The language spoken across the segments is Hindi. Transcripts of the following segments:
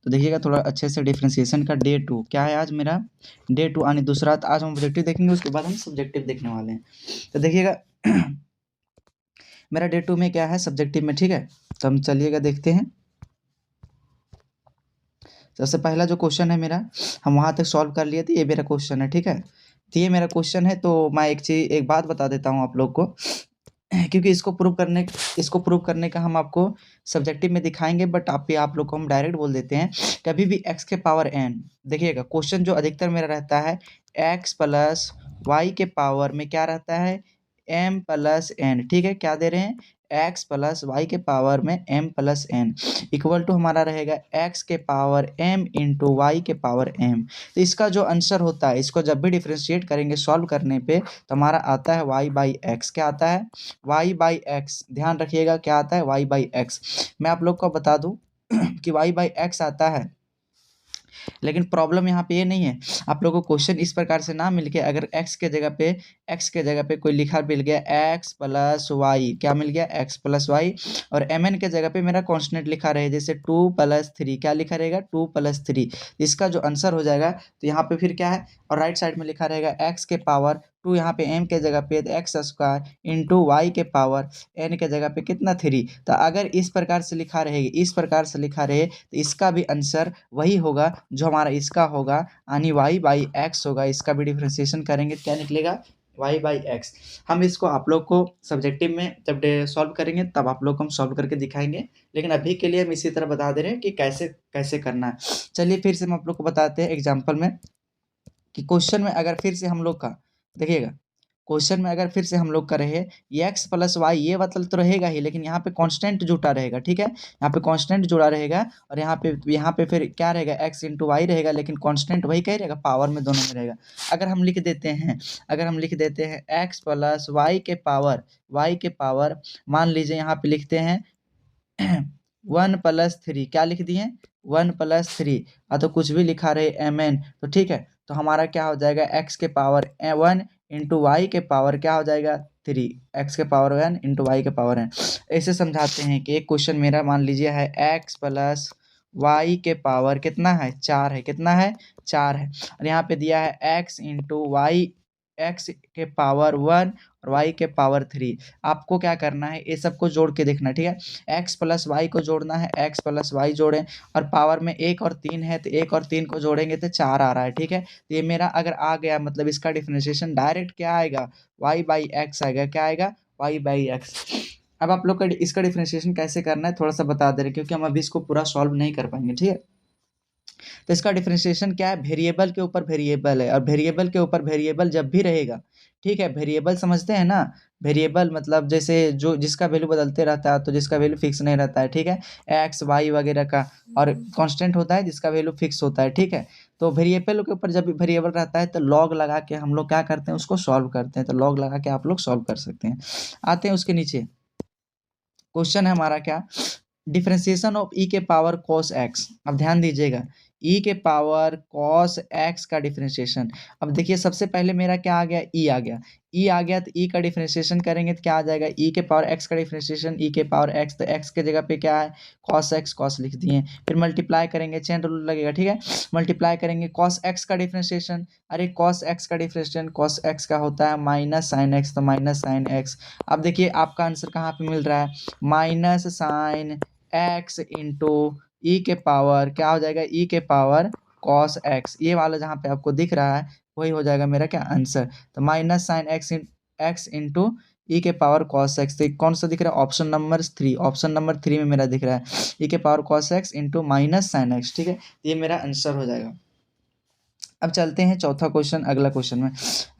तो देखिएगा थोड़ा अच्छे से डिफ्रेंसिएशन का डे 2 क्या है आज मेरा डे 2 यानी दूसरा। तो आज हम ऑब्जेक्टिव देखेंगे, उसके बाद हम सब्जेक्टिव देखने वाले हैं। तो देखिएगा मेरा डे 2 में क्या है सब्जेक्टिव में, ठीक है। तो हम चलिएगा देखते हैं। सबसे पहला जो क्वेश्चन है मेरा, हम वहाँ तक सॉल्व कर लिए थे, ये मेरा क्वेश्चन है, ठीक है। तो ये मेरा क्वेश्चन है। तो मैं एक बात बता देता हूँ आप लोग को, क्योंकि इसको प्रूव करने का हम आपको सब्जेक्टिव में दिखाएंगे, बट आप लोग को हम डायरेक्ट बोल देते हैं। कभी भी x के पावर n, देखिएगा क्वेश्चन जो अधिकतर मेरा रहता है x प्लस वाई के पावर में क्या रहता है m प्लस n, ठीक है। क्या दे रहे हैं x प्लस वाई के पावर में m plus n equal to हमारा रहेगा x के पावर m इंटू वाई के पावर m। तो इसका जो आंसर होता है, इसको जब भी डिफ्रेंशिएट करेंगे सॉल्व करने पे, तो हमारा आता है y बाई एक्स। क्या आता है y बाई एक्स, ध्यान रखिएगा क्या आता है y बाई एक्स। मैं आप लोग को बता दूं कि y बाई एक्स आता है, लेकिन प्रॉब्लम यहाँ पे ये नहीं है। आप लोगों को क्वेश्चन इस प्रकार से ना मिल के, अगर x के जगह पे कोई लिखा मिल गया x प्लस वाई, क्या मिल गया x प्लस वाई, और mn के जगह पे मेरा कांस्टेंट लिखा रहे, जैसे 2 प्लस 3, क्या लिखा रहेगा 2 प्लस 3, इसका जो आंसर हो जाएगा तो यहाँ पे फिर क्या है, और राइट साइड में लिखा रहेगा x के पावर 2, यहाँ पे m के जगह पे एक्स स्क्वायर इंटू वाई के पावर n के जगह पे कितना 3। तो अगर इस प्रकार से लिखा रहे तो इसका भी आंसर वही होगा जो हमारा इसका होगा, यानी y बाई एक्स होगा। इसका भी डिफ्रेंसिएशन करेंगे तो क्या निकलेगा y बाई एक्स। हम इसको आप लोग को सब्जेक्टिव में जब सॉल्व करेंगे तब आप लोग को हम सॉल्व करके दिखाएंगे, लेकिन अभी के लिए हम इसी तरह बता दे रहे हैं कि कैसे कैसे करना है। चलिए फिर से हम आप लोग को बताते हैं एग्जाम्पल में, कि क्वेश्चन में अगर फिर से हम लोग का देखिएगा, क्वेश्चन में अगर फिर से हम लोग का रहे एक्स प्लस वाई, ये मतलब तो रहेगा ही, लेकिन यहाँ पे कांस्टेंट जुटा रहेगा, ठीक है। यहाँ पे कांस्टेंट जुड़ा रहेगा, और यहाँ पे फिर क्या रहेगा एक्स इंटू वाई रहेगा, लेकिन कांस्टेंट वही कहीं रहेगा, पावर में दोनों में रहेगा। अगर हम लिख देते हैं एक्स प्लस वाई के पावर मान लीजिए यहाँ पे लिखते हैं 1+3, क्या लिख दिए 1+3, तो कुछ भी लिखा रहे mn, तो ठीक है। तो हमारा क्या हो जाएगा x के पावर 1 इंटू वाई के पावर क्या हो जाएगा 3, x के पावर 1 इंटू वाई के पावर है। ऐसे समझाते हैं कि एक क्वेश्चन मेरा मान लीजिए है x प्लस वाई के पावर कितना है 4 है, कितना है 4 है, और यहाँ पे दिया है x इंटू वाई, एक्स के पावर 1 और y के पावर 3। आपको क्या करना है, ये सबको जोड़ के देखना, ठीक है। x प्लस वाई को जोड़ना है, x प्लस वाई जोड़ें, और पावर में 1 और 3 है, तो 1 और 3 को जोड़ेंगे तो 4 आ रहा है, ठीक है। तो ये मेरा अगर आ गया, मतलब इसका डिफरेंशिएशन डायरेक्ट क्या आएगा y बाई एक्स आएगा। क्या आएगा y बाई एक्स। अब आप लोग का इसका डिफरेंशिएशन कैसे करना है थोड़ा सा बता दे रहे, क्योंकि हम अभी इसको पूरा सॉल्व नहीं कर पाएंगे, ठीक है। तो इसका डिफरेंशिएशन क्या है, वेरिएबल के ऊपर वेरिएबल है, और वेरिएबल के ऊपर वेरिएबल जब भी रहेगा, ठीक है। वेरिएबल समझते हैं ना, वेरिएबल मतलब जैसे जो जिसका वैल्यू बदलते रहता है, तो जिसका वैल्यू फिक्स नहीं रहता है, ठीक है, एक्स वाई वगैरह का, और कांस्टेंट होता है जिसका वैल्यू फिक्स होता है, ठीक है। तो वेरिएबल के ऊपर जब भी वेरिएबल रहता है तो लॉग लगा के हम लोग क्या करते हैं उसको सॉल्व करते हैं। तो लॉग लगा के आप लोग सॉल्व कर सकते हैं। आते हैं उसके नीचे, क्वेश्चन है हमारा क्या, डिफरेंशिएशन ऑफ ई के पावर कॉस एक्स। अब ध्यान दीजिएगा, ई के पावर कॉस एक्स का डिफरेंशिएशन। अब देखिए सबसे पहले मेरा क्या आ गया, ई आ गया, ई आ गया, तो ई का डिफरेंशिएशन करेंगे तो क्या आ जाएगा, ई के पावर एक्स का डिफरेंशिएशन, ई के पावर एक्स, तो एक्स के जगह पे क्या है कॉस एक्स, कॉस लिख दिए। फिर मल्टीप्लाई करेंगे, चेन रूल लगेगा, ठीक है। मल्टीप्लाई करेंगे कॉस एक्स का डिफरेंशिएशन, अरे कॉस एक्स का डिफरेंशिएशन, कॉस एक्स का होता है माइनस साइन एक्स, तो माइनस साइन एक्स। अब देखिए आपका आंसर कहाँ पे मिल रहा है, माइनस साइन एक्स इंटू ई के पावर क्या हो जाएगा, ई के पावर कॉस एक्स, ये वाला जहाँ पे आपको दिख रहा है वही हो जाएगा मेरा क्या आंसर। तो माइनस साइन एक्स इंटू ई के पावर कॉस एक्स, तो कौन सा दिख रहा है ऑप्शन नंबर 3, ऑप्शन नंबर 3 में मेरा दिख रहा है ई के power cos x into minus sine x, ठीक है। ये मेरा आंसर हो जाएगा। अब चलते हैं चौथा क्वेश्चन, अगला क्वेश्चन में,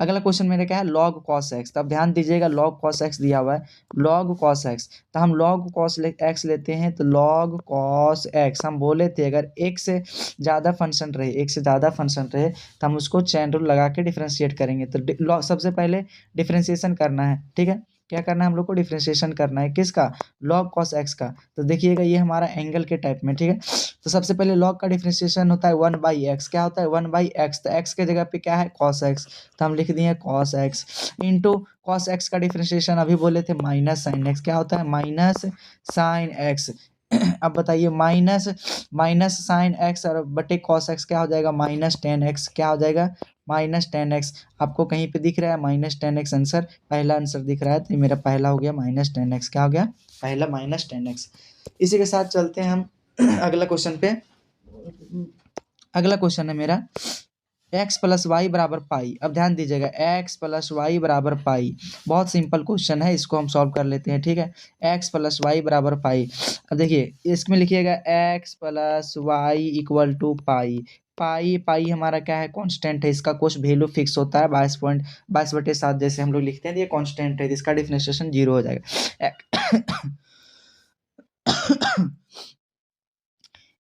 अगला क्वेश्चन मेरा क्या है लॉग कॉस एक्स। तो अब ध्यान दीजिएगा लॉग कॉस एक्स दिया हुआ है, लॉग कॉस एक्स, तो हम लॉग कॉस एक्स लेते हैं। तो लॉग कॉस एक्स हम बोले थे अगर एक से ज़्यादा फंक्शन रहे तो हम उसको चैन रूल लगा के डिफ्रेंशिएट करेंगे। तो सबसे पहले डिफ्रेंशिएशन करना है, ठीक है। क्या करना है हम लोग को, डिफ्रेंशिएशन करना है किसका, लॉग कॉस एक्स का। तो देखिएगा ये हमारा एंगल के टाइप में, ठीक है। तो सबसे पहले लॉग का डिफरेंशिएशन होता है 1/x, क्या होता है 1/x, तो x के जगह पे क्या है cos x, तो हम लिख दिए cos x into cos x का डिफरेंशिएशन अभी बोले थे माइनस साइन x, क्या होता है माइनस साइन x अब बताइए माइनस साइन एक्स और बटे कॉस एक्स क्या हो जाएगा, -10x क्या हो जाएगा, -10x। आपको कहीं पे दिख रहा है -10x आंसर, पहला आंसर दिख रहा है, तो ये मेरा पहला हो गया -10x, क्या हो गया पहला -10x। इसी के साथ चलते हैं हम अगला क्वेश्चन पे। अगला क्वेश्चन है मेरा x प्लस वाई बराबर पाई। अब ध्यान दीजिएगा, x प्लस वाई बराबर पाई, बहुत सिंपल क्वेश्चन है, इसको हम सॉल्व कर लेते हैं, ठीक है। x प्लस वाई बराबर पाई। अब देखिए इसमें लिखिएगा x plus y equal to pi. Pi pi हमारा क्या है, कांस्टेंट है, इसका कुछ वैल्यू फिक्स होता है 22.22/7 जैसे हम लोग लिखते हैं, तो ये कांस्टेंट है, इसका डिफरेंशिएशन 0 हो जाएगा।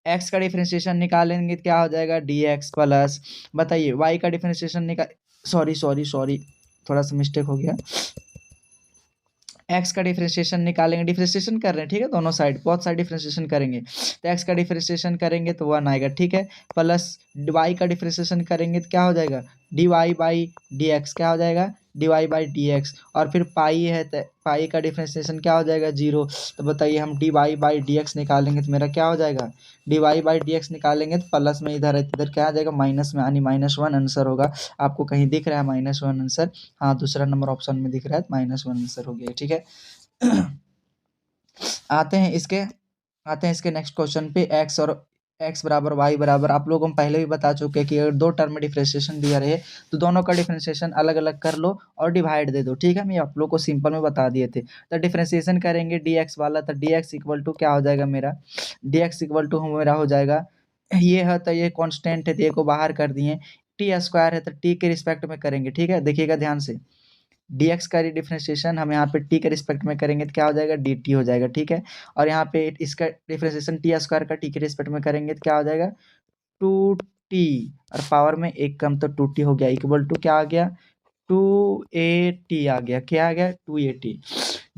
x का डिफरेंशिएशन निकालेंगे तो क्या हो जाएगा, dx प्लस, बताइए y का डिफरेंशिएशन सॉरी थोड़ा सा मिस्टेक हो गया। x का डिफरेंशिएशन निकालेंगे, डिफरेंशिएशन कर रहे हैं, ठीक है, दोनों साइड बहुत सारे डिफरेंशिएशन करेंगे, तो x का डिफरेंशिएशन करेंगे तो 1 आएगा, ठीक है, प्लस y का डिफरेंशिएशन करेंगे तो क्या हो जाएगा, dy बाई dx, क्या हो जाएगा dy बाई dx, और फिर पाई है तो पाई का डिफरेंशिएशन क्या हो जाएगा 0। तो बताइए हम dy बाई dx निकालेंगे तो मेरा क्या हो जाएगा, dy बाई dx निकालेंगे तो प्लस में इधर क्या आ जाएगा, माइनस में, यानी -1 आंसर होगा। आपको कहीं दिख रहा है -1 आंसर, हाँ दूसरा नंबर ऑप्शन में दिख रहा है, -1 आंसर हो गया, ठीक है। आते हैं इसके नेक्स्ट क्वेश्चन पे। x और x बराबर y बराबर, आप लोगों को हम पहले भी बता चुके हैं कि अगर दो टर्म में डिफरेंशिएशन दिया रहे तो दोनों का डिफरेंशिएशन अलग अलग कर लो और डिवाइड दे दो, ठीक है, मैं आप लोग को सिंपल में बता दिए थे। तो डिफरेंशिएशन करेंगे dx वाला, तो dx इक्वल टू क्या हो जाएगा मेरा, dx इक्वल टू मेरा हो जाएगा, ये है तो ये कांस्टेंट है तो ये को बाहर कर दिए, टी स्क्वायर है तो टी के रिस्पेक्ट में करेंगे, ठीक है, देखिएगा ध्यान से, dx का डिफरेंशिएशन हम यहाँ पे t के रिस्पेक्ट में करेंगे तो क्या हो जाएगा, dt हो जाएगा, ठीक है। और यहाँ पे इसका डिफरेंशिएशन टी स्क्वायर का t के रिस्पेक्ट में करेंगे तो क्या हो जाएगा 2t, और पावर में एक कम तो 2t हो गया, इक्वल टू क्या आ गया 2at आ गया, क्या आ गया 2at।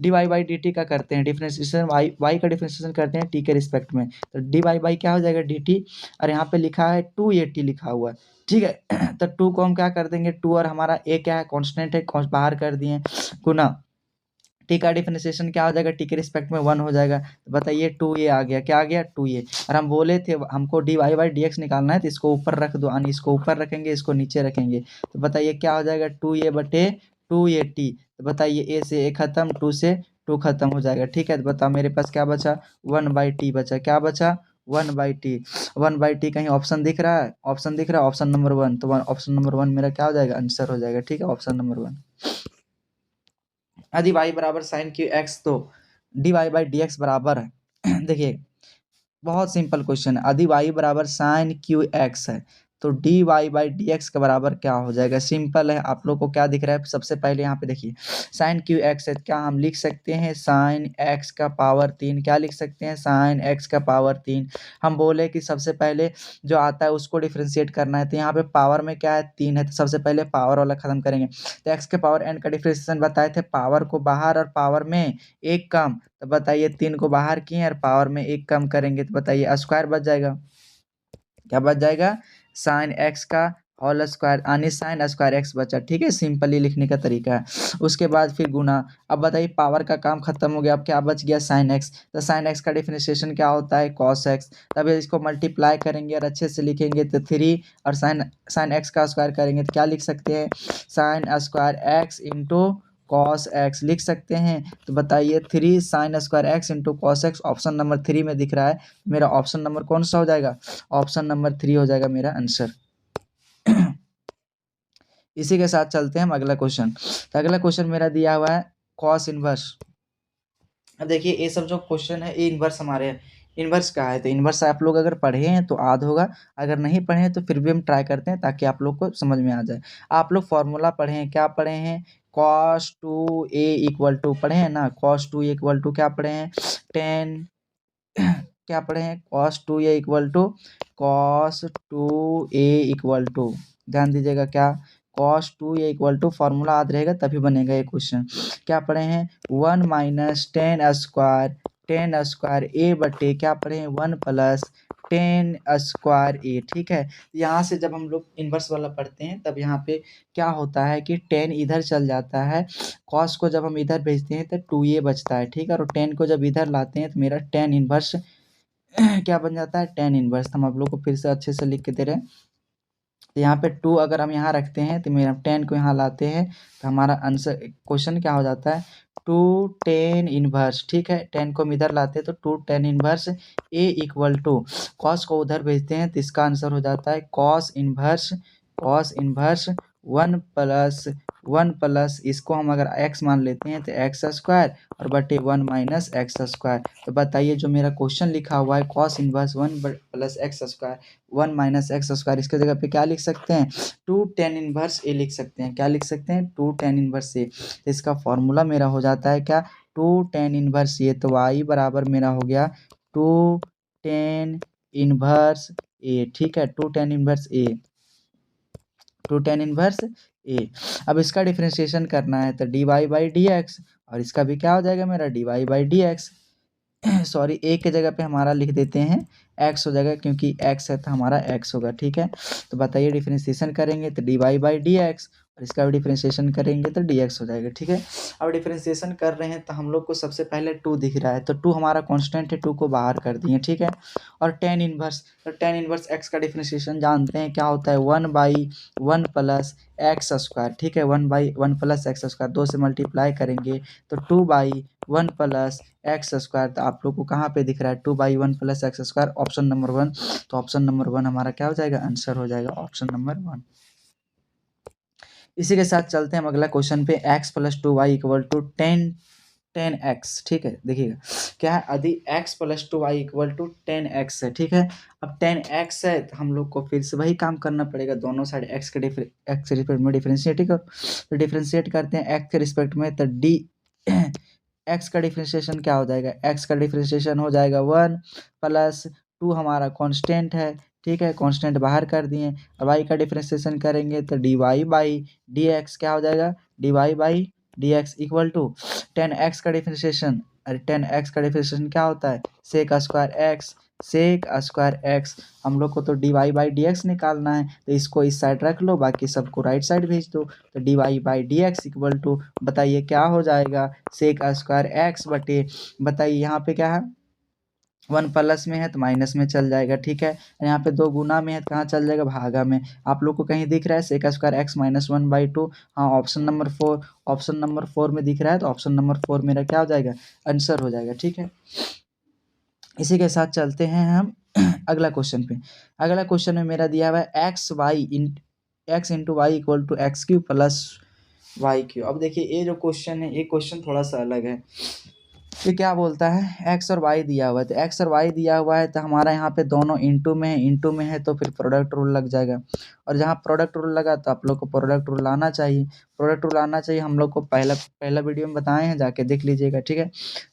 dy बाई dt का करते हैं डिफरेंशिएशन, y का डिफरेंशिएशन करते हैं t के रिस्पेक्ट में, तो dy बाई क्या हो जाएगा dt, और यहाँ पे लिखा है 2at लिखा हुआ है, ठीक है। तो 2 को हम क्या कर देंगे, 2 और हमारा a क्या है, कांस्टेंट है, बाहर कर दिए, गुना टी का डिफरेंशिएशन क्या हो जाएगा, टी के रिस्पेक्ट में 1 हो जाएगा, तो बताइए 2a आ गया, क्या आ गया 2a। और हम बोले थे हमको dy बाई dx निकालना है, तो इसको ऊपर रख दो, यानी इसको ऊपर रखेंगे, इसको नीचे रखेंगे, तो बताइए क्या हो जाएगा 2a बटे 2at। तो बताइए a से a खत्म, 2 से 2 खत्म हो जाएगा, ठीक है। तो बताओ मेरे पास क्या बचा, 1/t बचा, क्या बचा 1/t। 1/t कहीं ऑप्शन दिख रहा है, ऑप्शन नंबर 1, तो ऑप्शन नंबर 1 मेरा क्या हो जाएगा, आंसर हो जाएगा, ठीक है, ऑप्शन नंबर 1। यदि y बराबर साइन क्यू एक्स, तो d y by d x बराबर है देखिए बहुत सिंपल क्वेश्चन है, यदि y बराबर साइन क्यू एक्स है तो d y by d x के बराबर क्या हो जाएगा, सिंपल है। आप लोग को क्या दिख रहा है, सबसे पहले यहाँ पे देखिए साइन क्यू एक्स है, क्या हम लिख सकते हैं साइन एक्स का पावर 3, क्या लिख सकते हैं साइन एक्स का पावर 3। हम बोले कि सबसे पहले जो आता है उसको डिफ्रेंशिएट करना है, तो यहाँ पे पावर में क्या है 3 है, तो सबसे पहले पावर वाला खत्म करेंगे, तो एक्स के पावर एन का डिफ्रेंशिएशन बताए थे, पावर को बाहर और पावर में एक कम, तो बताइए 3 को बाहर किए और पावर में एक कम करेंगे, तो बताइए स्क्वायर बच जाएगा, क्या बच जाएगा साइन एक्स का होल स्क्वायर, यानी साइन स्क्वायर एक्स बचा, ठीक है, सिंपली लिखने का तरीका है। उसके बाद फिर गुना, अब बताइए पावर का काम खत्म हो गया, अब क्या बच गया साइन एक्स, तो साइन एक्स का डिफरेंशिएशन क्या होता है कॉस एक्स, तब इसको मल्टीप्लाई करेंगे और अच्छे से लिखेंगे तो 3, और साइन साइन एक्स का स्क्वायर करेंगे तो क्या लिख सकते हैं sine square x into cos x लिख सकते हैं। तो बताइए 3 sine square x into cos x option number 3 में दिख रहा है, मेरा ऑप्शन नंबर कौन सा हो जाएगा, ऑप्शन नंबर 3 हो जाएगा मेरा आंसर। इसी के साथ चलते हैं हम अगला क्वेश्चन। तो अगला क्वेश्चन मेरा दिया हुआ है कॉस इनवर्स। अब देखिए ये सब जो क्वेश्चन है ये इनवर्स हमारे इनवर्स का है, तो इनवर्स आप लोग अगर पढ़े हैं तो याद होगा, अगर नहीं पढ़े हैं तो फिर भी हम ट्राई करते हैं ताकि आप लोग को समझ में आ जाए। आप लोग फॉर्मूला पढ़े हैं, क्या पढ़े हैं cos 2a इक्वल टू पढ़े हैं ना, cos 2 इक्वल टू क्या पढ़े हैं 10 क्या पढ़े हैं cos 2a इक्वल टू ध्यान दीजिएगा, क्या cos 2a equal to formula याद रहेगा तभी बनेगा ये क्वेश्चन। क्या पढ़े हैं 1 माइनस 10 स्क्वायर ए बटे क्या पढ़े हैं 1 प्लस 10 स्क्वायर ए, ठीक है। यहाँ से जब हम लोग इन्वर्स वाला पढ़ते हैं तब यहाँ पे क्या होता है कि 10 इधर चल जाता है, cos को जब हम इधर भेजते हैं तो 2a बचता है, ठीक है, और 10 को जब इधर लाते हैं तो मेरा 10 इन्वर्स क्या बन जाता है, tan इनवर्स। हम आप लोग को फिर से अच्छे से लिख के दे रहे हैं। तो यहाँ पे 2 अगर हम यहाँ रखते हैं तो मेरा 10 को यहाँ लाते हैं तो हमारा आंसर क्वेश्चन क्या हो जाता है, 2 tan इनवर्स। ठीक है, 10 को हम इधर लाते हैं तो 2 tan inverse A equal to cos को उधर भेजते हैं तो इसका आंसर हो जाता है कॉस इनवर्स 1 प्लस इसको हम अगर x मान लेते हैं तो एक्स स्क्वायर और बटे 1 माइनस एक्स स्क्वायर। तो बताइए जो मेरा क्वेश्चन लिखा हुआ है cos inverse 1 plus x square 1 minus x square, इसके जगह पे क्या लिख सकते हैं, 2 tan इनवर्स ए लिख सकते हैं। क्या लिख सकते हैं, 2 tan इनवर्स ए। तो इसका फॉर्मूला मेरा हो जाता है क्या, 2 tan इनवर्स ए। तो y बराबर मेरा हो गया 2 tan इनवर्स ए। ठीक है, 2 tan इनवर्स ए, 2 tan इनवर्स ए। अब इसका डिफरेंशिएशन करना है तो dy बाई डी एक्स, और इसका भी क्या हो जाएगा मेरा dy by d x. Sorry, a के जगह पे हमारा लिख देते हैं x हो जाएगा, क्योंकि x है तो हमारा x होगा। ठीक है, तो बताइए डिफरेंशिएशन करेंगे तो dy बाई डी एक्स, और इसका भी डिफरेंशिएशन करेंगे तो dx हो जाएगा। ठीक है, अब डिफरेंशिएशन कर रहे हैं तो हम लोग को सबसे पहले 2 दिख रहा है तो 2 हमारा कांस्टेंट है, 2 को बाहर कर दिए। ठीक है, और tan इनवर्स, तो tan इनवर्स x का डिफरेंशिएशन जानते हैं क्या होता है, 1/1 प्लस एक्स स्क्वायर। ठीक है, 1/1 प्लस एक्स स्क्वायर, 2 से मल्टीप्लाई करेंगे तो 2/1 प्लस एक्स स्क्वायर। तो आप लोग को कहाँ पे दिख रहा है, 2/1 plus x square, option number 1। तो ऑप्शन नंबर 1 हमारा क्या हो जाएगा, आंसर हो जाएगा ऑप्शन नंबर 1। इसी के साथ चलते हैं हम अगला क्वेश्चन पे, x plus 2y equal to 10x। ठीक है, देखिएगा क्या है, यदि x plus 2y equal to 10x है। ठीक है, अब 10x है तो हम लोग को फिर से वही काम करना पड़ेगा, दोनों साइड x के रिस्पेक्ट में डिफरेंशिएट करो। तो डिफरेंशिएट करते हैं x के रिस्पेक्ट में, तो d x का डिफरेंशिएशन क्या हो जाएगा, x का डिफरेंशिएशन हो जाएगा 1 प्लस 2 हमारा कांस्टेंट है। ठीक है, कांस्टेंट बाहर कर दिए, अब y का डिफरेंशिएशन करेंगे तो dy बाई डी एक्स क्या हो जाएगा, dy by d x equal to 10x का डिफरेंशिएशन। अरे 10x का डिफरेंशिएशन क्या होता है, सेक स्क्वायर एक्स। हम लोग को तो dy बाई डी एक्स निकालना है, तो इसको इस साइड रख लो, बाकी सबको राइट साइड भेज दो। तो dy by d x equal to, बताइए क्या हो जाएगा, सेक स्क्वायर एक्स बटे, बताइए यहाँ पे क्या है, 1 प्लस में है तो माइनस में चल जाएगा। ठीक है, यहाँ पे 2 गुना में है तो कहाँ चल जाएगा, भागा में। आप लोग को कहीं दिख रहा है सेक स्क्वायर एक्स माइनस 1/2, हाँ ऑप्शन नंबर 4, ऑप्शन नंबर 4 में दिख रहा है, तो ऑप्शन नंबर 4 मेरा क्या हो जाएगा, आंसर हो जाएगा। ठीक है, इसी के साथ चलते हैं हम अगला क्वेश्चन पे। अगला क्वेश्चन में मेरा दिया हुआ है x into y equal to x q plus y q. अब देखिए ये जो क्वेश्चन है, ये क्वेश्चन थोड़ा सा अलग है। ये क्या बोलता है, एक्स और वाई दिया हुआ है, तो एक्स और वाई दिया हुआ है तो हमारा यहाँ पे दोनों इंटू में है तो फिर प्रोडक्ट रूल लग जाएगा। और जहाँ प्रोडक्ट रूल लगा तो आप लोग को प्रोडक्ट रूल आना चाहिए, प्रोडक्ट रूल आना चाहिए। हम लोग को पहला वीडियो में बताए हैं, जाके देख लीजिएगा। ठीक है,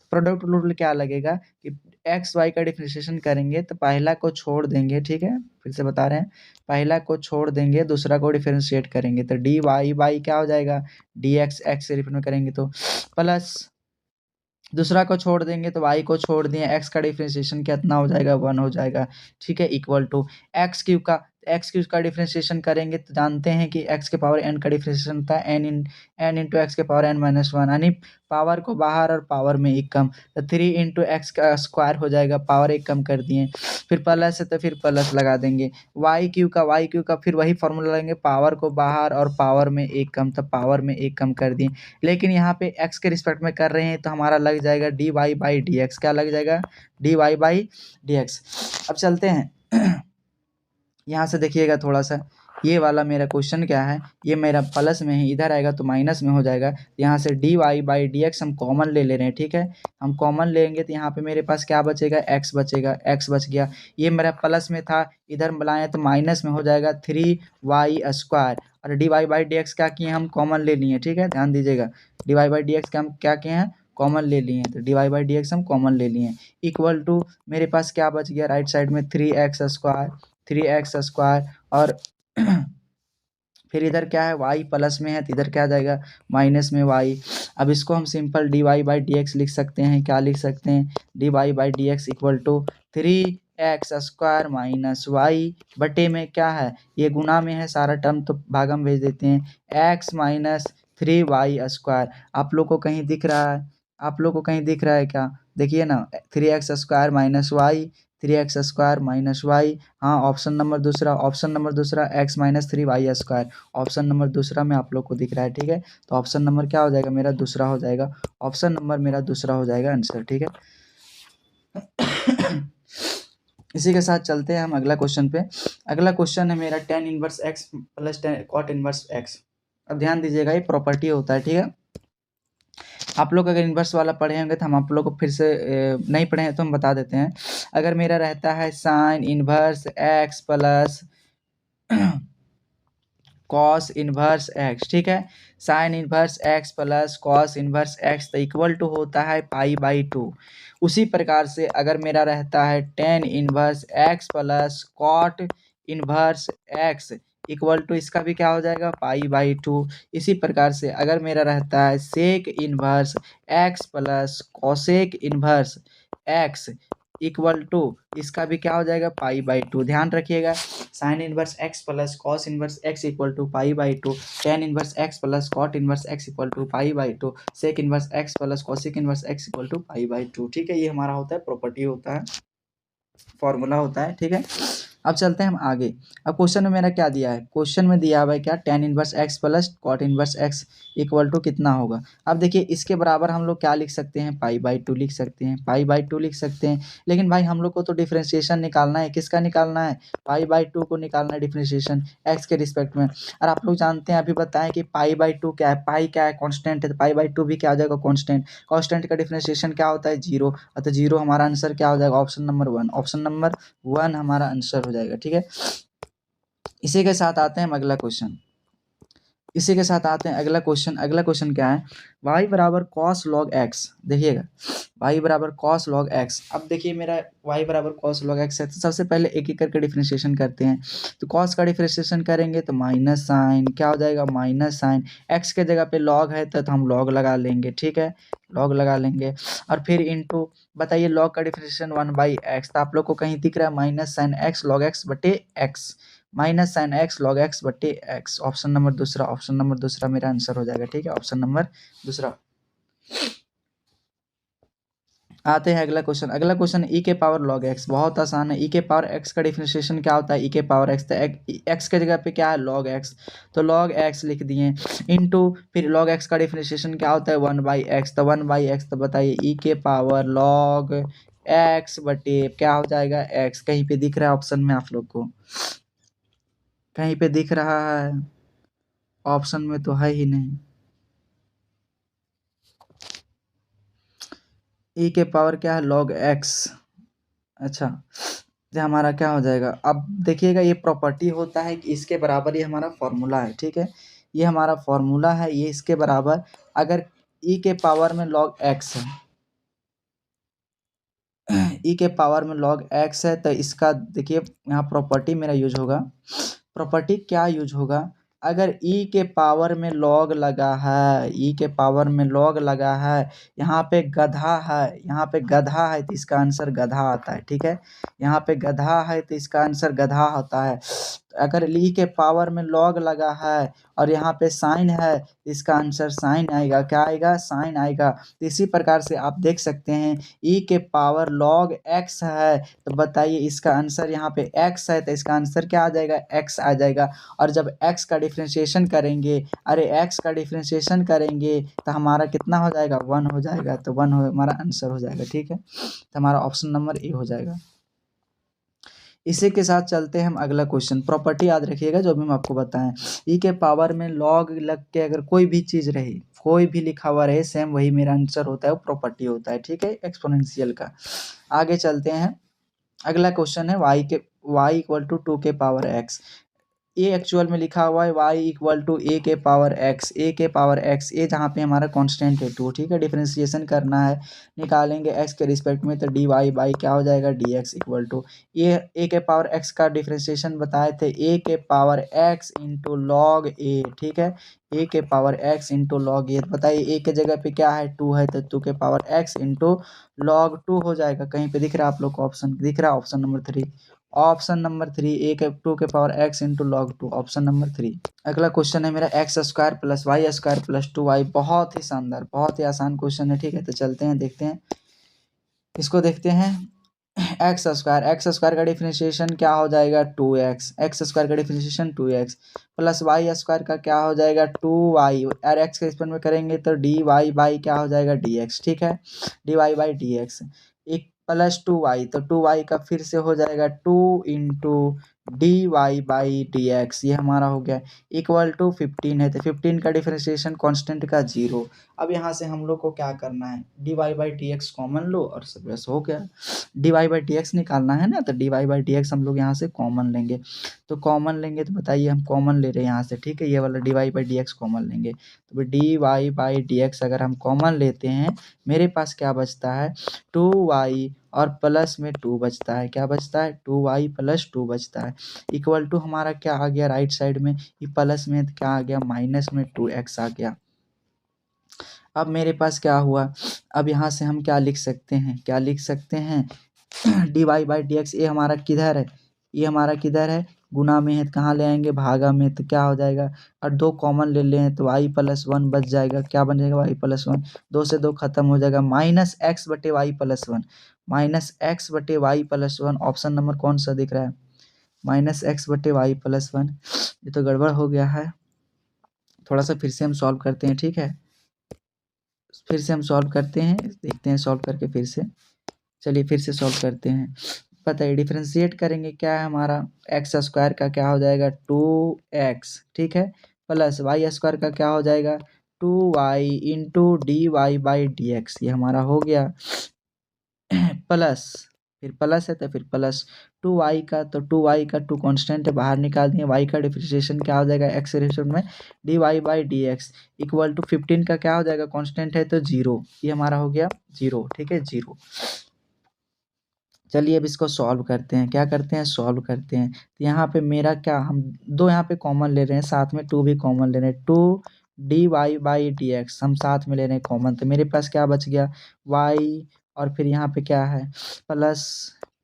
प्रोडक्ट रूल क्या लगेगा कि एक्स वाई का डिफरेंशिएशन करेंगे तो पहला को छोड़ देंगे। ठीक है, फिर से बता रहे हैं, पहला को छोड़ देंगे, दूसरा को डिफरेंशिएट करेंगे तो डी वाई बाई क्या हो जाएगा, डी एक्स एक्स से रिप्रेजेंट करेंगे तो प्लस, दूसरा को छोड़ देंगे तो y को छोड़ दिए, x का डिफरेंशिएशन कितना हो जाएगा, 1 हो जाएगा। ठीक है, इक्वल टू एक्स क्यूब का डिफरेंशिएशन करेंगे तो जानते हैं कि x के पावर n का डिफरेंशिएशन होता है n इंटू एक्स के पावर n-1, यानी पावर को बाहर और पावर में एक कम, तो 3 इंटू एक्स का स्क्वायर हो जाएगा, पावर एक कम कर दिए, फिर प्लस है तो फिर प्लस लगा देंगे, वाई क्यू का फिर वही फॉर्मूला लेंगे, पावर को बाहर और पावर में एक कम, तो पावर में एक कम कर दिए। लेकिन यहाँ पे x के रिस्पेक्ट में कर रहे हैं तो हमारा लग जाएगा dy बाई डी एक्स। क्या लग जाएगा, dy बाई डी एक्स। अब चलते हैं यहाँ से देखिएगा थोड़ा सा, ये वाला मेरा क्वेश्चन क्या है, ये मेरा प्लस में है, इधर आएगा तो माइनस में हो जाएगा। यहाँ से dy बाई डी एक्स हम कॉमन ले रहे हैं। ठीक है, हम कॉमन लेंगे तो यहाँ पे मेरे पास क्या बचेगा, x बचेगा, x बच गया। ये मेरा प्लस में था, इधर बनाए तो माइनस में हो जाएगा 3y स्क्वायर, और dy बाई डी एक्स क्या किए हम, कॉमन ले लिए। ठीक है, ध्यान दीजिएगा, dy बाई डी एक्स का हम क्या किए हैं, कॉमन ले लिए हैं, तो dy बाई डी एक्स हम कॉमन ले लिए हैं, इक्वल टू मेरे पास क्या बच गया, राइट साइड में 3x स्क्वायर, और फिर इधर क्या है, y प्लस में है तो इधर क्या आ जाएगा, माइनस में y। अब इसको हम simple dy by d x लिख सकते हैं, क्या लिख सकते हैं, dy by d x equal to 3x square minus y बटे में क्या है, ये गुना में है सारा टर्म तो भागा में भेज देते हैं, x माइनस 3y स्क्वायर। आप लोग को कहीं दिख रहा है, आप लोग को कहीं दिख रहा है क्या, देखिए ना, 3x square minus y, 3x² minus y. हाँ, ऑप्शन नंबर दूसरा x minus 3y²। Option number दूसरा में आप लोग को दिख रहा है, ठीक है। तो ऑप्शन नंबर क्या हो जाएगा मेरा? दूसरा हो जाएगा। ऑप्शन नंबर मेरा दूसरा हो जाएगा आंसर, ठीक है। इसी के साथ चलते हैं हम अगला क्वेश्चन पे। अगला क्वेश्चन है मेरा tan inverse x plus cot inverse x। अब ध्यान दीजिएगा, ये प्रॉपर्टी होता है, ठीक है। आप लोग अगर इनवर्स वाला पढ़े होंगे तो हम आप लोग को फिर से नहीं पढ़े हैं तो हम बता देते हैं। अगर मेरा रहता है sign inverse x plus cos inverse x, ठीक है। Sign inverse x plus cos inverse x तो इक्वल टू होता है π/2। उसी प्रकार से अगर मेरा रहता है tan inverse x plus cot inverse x equal to इसका भी क्या हो जाएगा? π/2। इसी प्रकार से अगर मेरा रहता है sec inverse x plus cosec inverse x equal to इसका भी क्या हो जाएगा? π/2। ध्यान रखिएगा, sine inverse x plus cos inverse x equal to π/2, tan inverse x plus cot inverse x equal to π/2, sec inverse x plus cosec inverse x equal to π/2, ठीक है। ये हमारा होता है प्रॉपर्टी होता है, फॉर्मूला होता है, ठीक है। अब चलते हैं हम आगे। अब क्वेश्चन में मेरा क्या दिया है? क्वेश्चन में दिया हुआ है क्या? tan inverse x plus cot inverse x equal to कितना होगा? अब देखिए, इसके बराबर हम लोग क्या लिख सकते हैं? π/2 लिख सकते हैं, π/2 लिख सकते हैं। लेकिन भाई हम लोग को तो डिफ्रेंशिएशन निकालना है। किसका निकालना है? π/2 को निकालना है डिफ्रेंशिएशन x के रिस्पेक्ट में। और आप लोग जानते हैं, अभी बताएं कि π/2 क्या है? पाई क्या है? कॉन्स्टेंट है, तो π/2 भी क्या आ जाएगा? कॉन्स्टेंट। कॉन्स्टेंट का डिफ्रेंशिएशन क्या होता है? 0। तो 0 हमारा आंसर क्या हो जाएगा? Option number 1। ऑप्शन नंबर 1 हमारा आंसर हो जाएगा, ठीक है। इसी के साथ आते हैं हम अगला क्वेश्चन। अगला क्वेश्चन क्या है? y बराबर कॉस लॉग x। देखिएगा, y बराबर कॉस लॉग x। अब देखिए मेरा y बराबर कॉस लॉग x है, तो सबसे पहले एक एक करके डिफ्रेंशिएशन करते हैं। तो कॉस का डिफ्रेंशिएशन करेंगे तो माइनस साइन क्या हो जाएगा? Minus sine. x के जगह पे लॉग है तो हम लॉग लगा लेंगे, ठीक है, लॉग लगा लेंगे। और फिर इनटू, बताइए लॉग का डिफ्रेंशिएशन 1/x। तो आप लोग को कहीं दिख रहा है minus sine x log x बटे x, minus sine x log x बटे x। ऑप्शन नंबर दूसरा मेरा आंसर हो जाएगा, ठीक है, ऑप्शन नंबर दूसरा। आते हैं अगला क्वेश्चन e के पावर लॉग x। बहुत आसान है। e के पावर x का डिफरेंशिएशन क्या होता है? e के पावर x, तो x के जगह पे क्या है? लॉग x, तो लॉग x लिख दिए। इनटू फिर लॉग x का डिफरेंशिएशन क्या होता है? 1/x, तो 1/x। तो बताइए e के पावर लॉग x बटे क्या हो जाएगा? x। कहीं पे दिख रहा है ऑप्शन में आप लोग को? कहीं पे दिख रहा है? ऑप्शन में तो है ही नहीं। e के पावर क्या है? Log x। अच्छा, ये हमारा क्या हो जाएगा? अब देखिएगा, ये प्रॉपर्टी होता है कि इसके बराबर ये हमारा फॉर्मूला है, ठीक है। ये हमारा फॉर्मूला है, ये इसके बराबर। अगर e के पावर में लॉग x है, e के पावर में लॉग x है, तो इसका देखिए यहाँ प्रॉपर्टी मेरा यूज होगा। प्रॉपर्टी क्या यूज होगा? अगर e के पावर में लॉग लगा है, e के पावर में लॉग लगा है, यहाँ पे गधा है, यहाँ पे गधा है तो इसका आंसर गधा आता है, ठीक है। यहाँ पे गधा है तो इसका आंसर गधा होता है। अगर e के पावर में लॉग लगा है और यहाँ पे साइन है, इसका आंसर साइन आएगा। क्या आएगा? साइन आएगा। तो इसी प्रकार से आप देख सकते हैं e के पावर लॉग x है, तो बताइए इसका आंसर यहाँ पे x है, तो इसका आंसर क्या आ जाएगा? x आ जाएगा। और जब x का डिफरेंशिएशन करेंगे, x का डिफरेंशिएशन करेंगे तो हमारा कितना हो जाएगा? 1 हो जाएगा। तो 1 हमारा आंसर हो जाएगा, ठीक है। तो हमारा ऑप्शन नंबर ए हो जाएगा। इसी के साथ चलते हैं हम अगला क्वेश्चन। प्रॉपर्टी याद रखिएगा जो भी हम आपको बताएं। ई के पावर में लॉग लग के अगर कोई भी चीज़ रहे, कोई भी लिखा हुआ रहे, सेम वही मेरा आंसर होता है, वो प्रॉपर्टी होता है, ठीक है, एक्सपोनेंशियल का। आगे चलते हैं। अगला क्वेश्चन है y इक्वल टू 2 के पावर x। ए एक्चुअल में लिखा हुआ है y इक्वल टू ए के पावर x, ए के पावर x। ए जहाँ पे हमारा कांस्टेंट है 2, ठीक है। डिफरेंशिएशन करना है, निकालेंगे x के रिस्पेक्ट में, तो dy बाई क्या हो जाएगा? dx इक्वल टू ए के पावर x का डिफरेंशिएशन बताए थे ए के पावर x इंटू लॉग ए, ठीक है, ए के पावर x इंटू लॉग ए। बताइए ए के जगह पे क्या है? 2 है, तो 2 के पावर x इंटू लॉग 2 हो जाएगा। कहीं पे दिख रहा है आप लोग को? ऑप्शन दिख रहा है, ऑप्शन नंबर 3। ऑप्शन नंबर 3 ए के 2 के power x into log 2, option number 3। अगला क्वेश्चन है मेरा x² plus y² plus 2y। बहुत ही शानदार, बहुत ही आसान क्वेश्चन है, ठीक है। तो चलते हैं, देखते हैं इसको, देखते हैं। एक्स स्क्वायर का डिफरेंशिएशन क्या हो जाएगा 2x, एक्स स्क्वायर का differentiation 2x plus y square का क्या हो जाएगा 2y, और एक्स के रिस्पेक्ट में करेंगे तो dy बाई क्या हो जाएगा dx, ठीक है, dy बाई dx एक प्लस 2y, तो 2y का फिर से हो जाएगा 2 into d y by d x, ये हमारा हो गया इक्वल टू 15 है, तो 15 का डिफरेंशिएशन कांस्टेंट का 0। अब यहाँ से हम लोग को क्या करना है, d y by d x common लो और सब बस हो गया। D y by d x निकालना है ना, तो d y by d x हम लोग यहाँ से कॉमन लेंगे, तो कॉमन लेंगे तो बताइए हम कॉमन ले रहे हैं यहाँ से, ठीक है, ये वाला d y by d x common लेंगे, तो d y by d x अगर हम कॉमन लेते हैं मेरे पास क्या बचता है 2y और प्लस में 2 बचता है, क्या बचता है 2y प्लस 2 बचता है, इक्वल टू हमारा क्या आ गया राइट साइड में, ये प्लस में क्या आ गया माइनस में 2x आ गया। अब मेरे पास क्या हुआ, अब यहाँ से हम क्या लिख सकते हैं, क्या लिख सकते हैं d y by d x, ये हमारा किधर है, ये हमारा किधर है गुना में है, कहाँ ले आएंगे भागा में, तो क्या हो जाएगा, और 2 कॉमन ले लें तो y प्लस 1 बच जाएगा, क्या बन जाएगा y प्लस 1, 2 से 2 खत्म हो जाएगा, माइनस एक्स बटे वाई प्लस 1, माइनस एक्स बटे वाई प्लस 1, ऑप्शन नंबर कौन सा दिख रहा है, माइनस एक्स बटे वाई प्लस 1, ये तो गड़बड़ हो गया है, थोड़ा सा फिर से हम सॉल्व करते हैं, ठीक है, फिर से हम सॉल्व करते हैं, देखते हैं सॉल्व करके फिर से, चलिए फिर से सॉल्व करते हैं, पता है डिफ्रेंशिएट करेंगे क्या है हमारा, एक्स स्क्वायर का क्या हो जाएगा 2x, ठीक है, प्लस वाई स्क्वायर का क्या हो जाएगा 2y into d y by d x, ये हमारा हो गया प्लस, फिर प्लस है तो फिर प्लस 2y का, तो 2y का 2 कांस्टेंट है बाहर निकाल दिए, y का डिफरेंशिएशन क्या हो जाएगा एक्स के रिस्पेक्ट में d y by d x equal to 15 का क्या हो जाएगा कांस्टेंट है तो 0, ये हमारा हो गया 0, ठीक है 0। चलिए अब इसको सॉल्व करते हैं, क्या करते हैं सॉल्व करते हैं, तो यहाँ पे मेरा क्या, हम 2 यहाँ पे कॉमन ले रहे हैं, साथ में 2 भी कॉमन ले रहे हैं, 2 d y by d x हम साथ में ले रहे हैं कॉमन, तो मेरे पास क्या बच गया y, और फिर यहाँ पे क्या है प्लस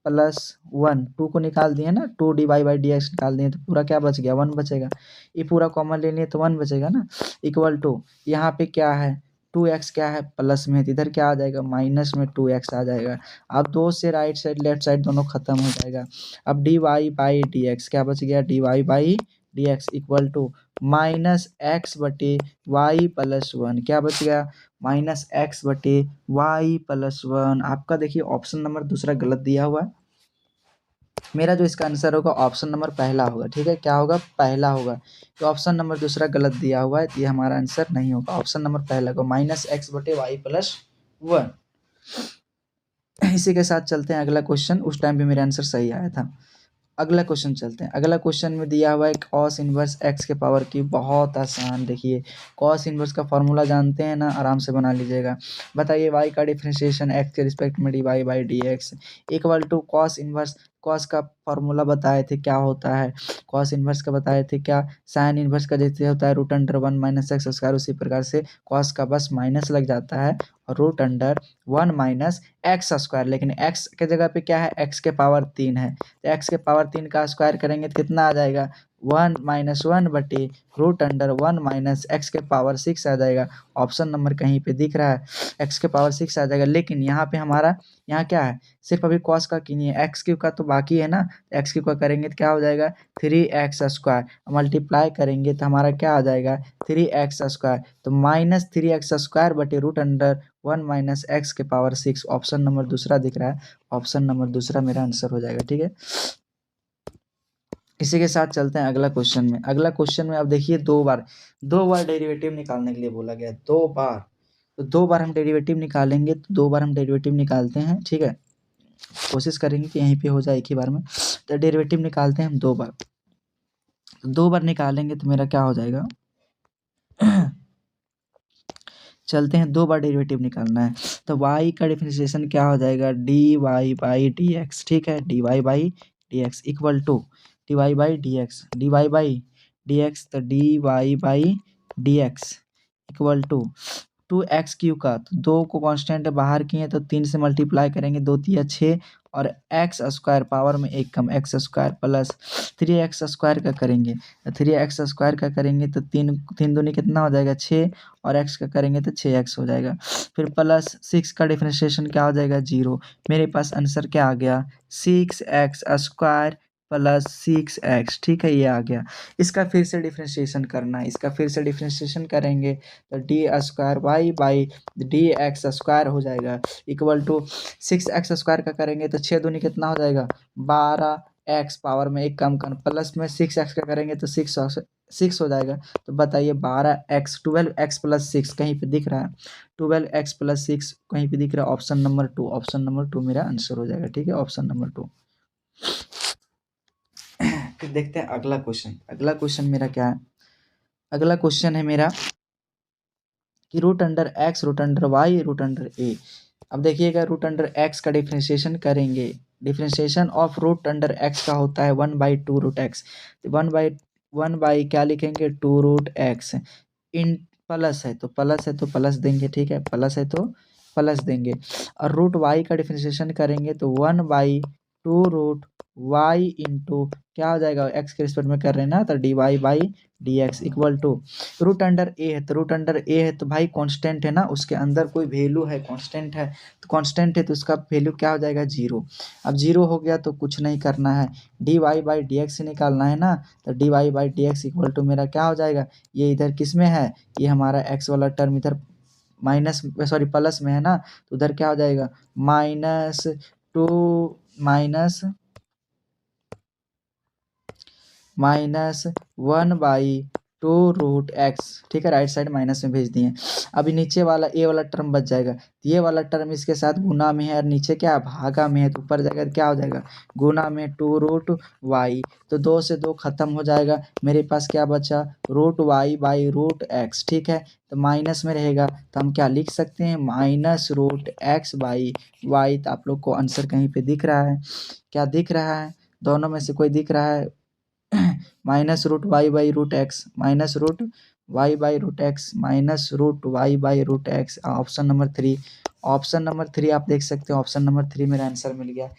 प्लस 1, 2 को निकाल दिए ना, 2 d y by d x निकाल दिए तो पूरा क्या बच गया 1 बचेगा, ये पूरा कॉमन ले लिए तो 1 बचेगा ना, इक्वल टू यहाँ पे क्या है 2x क्या है प्लस में, इधर क्या आ जाएगा माइनस में 2x आ जाएगा, अब 2 से राइट साइड लेफ्ट साइड दोनों खत्म हो जाएगा, अब d y by d x क्या बच गया d y by d x equal to minus x बटे वाई प्लस 1, क्या बच गया माइनस एक्स बटे वाई प्लस 1, आपका देखिए ऑप्शन नंबर दूसरा गलत दिया हुआ है, मेरा जो इसका आंसर होगा ऑप्शन नंबर पहला होगा, ठीक है, क्या होगा पहला होगा, तो ऑप्शन नंबर दूसरा गलत दिया हुआ है, तो ये हमारा आंसर नहीं होगा, ऑप्शन नंबर पहला को माइनस एक्स बटे वाई प्लस 1। इसी के साथ चलते हैं अगला क्वेश्चन, उस टाइम भी मेरा आंसर सही आया था, अगला क्वेश्चन चलते हैं, अगला क्वेश्चन में दिया हुआ है कॉस इनवर्स एक्स के पावर की, बहुत आसान, देखिए कॉस इनवर्स का फॉर्मूला जानते हैं ना, आराम से बना लीजिएगा, बताइए वाई का डिफरेंशिएशन एक्स के रिस्पेक्ट में d y by d x equal to cos inverse, cos का फॉर्मूला बताए थे क्या होता है, कॉस इनवर्स का बताए थे क्या, साइन इनवर्स का जैसे होता है root under 1 minus x square, उसी प्रकार से कॉस का बस माइनस लग जाता है और root under 1 minus x square, लेकिन एक्स के जगह पे क्या है एक्स के पावर 3 है, तो एक्स के पावर 3 का स्क्वायर करेंगे तो कितना आ जाएगा 1 माइनस 1 बटे रूट अंडर 1 माइनस एक्स के पावर 6 आ जाएगा, ऑप्शन नंबर कहीं पे दिख रहा है एक्स के पावर 6 आ जाएगा, लेकिन यहाँ पे हमारा यहाँ क्या है सिर्फ अभी कॉस का की नहीं है, एक्स क्यू का तो बाकी है ना, एक्स क्यू का करेंगे तो क्या हो जाएगा 3x स्क्वायर, मल्टीप्लाई करेंगे तो हमारा क्या आ जाएगा 3x स्क्वायर, तो माइनस 3x स्क्वायर बटे रूट अंडर 1 माइनस एक्स के पावर 6, ऑप्शन नंबर दूसरा दिख रहा है, ऑप्शन नंबर दूसरा मेरा आंसर हो जाएगा, ठीक है। इसी के साथ चलते हैं अगला क्वेश्चन में, अगला क्वेश्चन में अब देखिए दो बार डेरिवेटिव निकालने के लिए बोला गया, 2 बार, तो 2 बार हम डेरिवेटिव निकालेंगे, तो 2 बार हम डेरिवेटिव निकालते हैं, ठीक है, कोशिश करेंगे कि यहीं पे हो जाए एक ही बार में, तो डेरिवेटिव निकालते हैं हम 2 बार, तो 2 बार निकालेंगे तो मेरा क्या हो जाएगा चलते हैं 2 बार डेरिवेटिव निकालना है, तो y का डिफरेंशिएशन क्या हो जाएगा d y by d x, ठीक है, d y by d x equal to d y by d x, d y by d x, तो d y by d x equal to 2x क्यू का, तो 2 को कांस्टेंट बाहर किए तो 3 से मल्टीप्लाई करेंगे, 2 तिया 6 और एक्स स्क्वायर पावर में एक कम x square plus 3x square का करेंगे तो 3x स्क्वायर का करेंगे तो तीन तीन दूनी कितना हो जाएगा 6 और x का करेंगे तो 6x हो जाएगा। फिर प्लस 6 का डिफरेंशिएशन क्या हो जाएगा 0। मेरे पास आंसर क्या आ गया 6x स्क्वायर प्लस 6x। ठीक है, ये आ गया। इसका फिर से डिफरेंशिएशन करना है, इसका फिर से डिफरेंशिएशन करेंगे तो d square y by d x square हो जाएगा इक्वल टू 6x स्क्वायर का करेंगे तो 6 दूनी कितना हो जाएगा 12x पावर में एक कम कर प्लस में 6x का करेंगे तो 6 हो जाएगा। तो बताइए 12x 12x प्लस 6 कहीं पे दिख रहा है 12x प्लस 6 कहीं पे दिख रहा है ऑप्शन नंबर 2। ऑप्शन नंबर 2 मेरा आंसर हो जाएगा। ठीक है, ऑप्शन नंबर 2। फिर देखते हैं अगला क्वेश्चन। अगला क्वेश्चन मेरा क्या है, अगला क्वेश्चन है मेरा कि root under x root under y root under a. अब देखिएगा रूट अंडर एक्स का डिफरेंशिएशन करेंगे, differentiation of root under x का होता है 1/2 रूट एक्स। 1/1 क्या लिखेंगे 2 रूट एक्स इन प्लस है तो प्लस देंगे। ठीक है, प्लस है तो प्लस देंगे। और रूट वाई का डिफरेंशिएशन करेंगे तो 1/2 रूट वाई इंटू क्या हो जाएगा एक्स के रिस्पेक्ट में कर रहे हैं ना तो d y by d x equal to root under a है तो रूट अंडर ए है तो भाई कांस्टेंट है ना, उसके अंदर कोई वैल्यू है कांस्टेंट है तो कांस्टेंट है तो उसका वैल्यू क्या हो जाएगा 0। अब 0 हो गया तो कुछ नहीं करना है, d y by d x निकालना है ना तो d y by d x equal to मेरा क्या हो जाएगा, ये इधर किस में है, ये हमारा एक्स वाला टर्म इधर माइनस सॉरी प्लस में है ना तो उधर क्या हो जाएगा -1/2 रूट एक्स। ठीक है, राइट साइड माइनस में भेज दिए। अभी नीचे वाला ए वाला टर्म बच जाएगा, ये वाला टर्म इसके साथ गुना में है और नीचे क्या भागा में है तो ऊपर जाएगा क्या हो जाएगा गुना में 2 रूट वाई। तो 2 से 2 खत्म हो जाएगा, मेरे पास क्या बचा root y by root x. ठीक है, तो माइनस में रहेगा तो हम क्या लिख सकते हैं minus root x by y. तो आप लोग को आंसर कहीं पे दिख रहा है, क्या दिख रहा है, दोनों में से कोई दिख रहा है minus root y by root x minus root y by root x minus root y by root x. Option number 3, option number 3 आप देख सकते हो, ऑप्शन नंबर 3 मेरा आंसर मिल गया।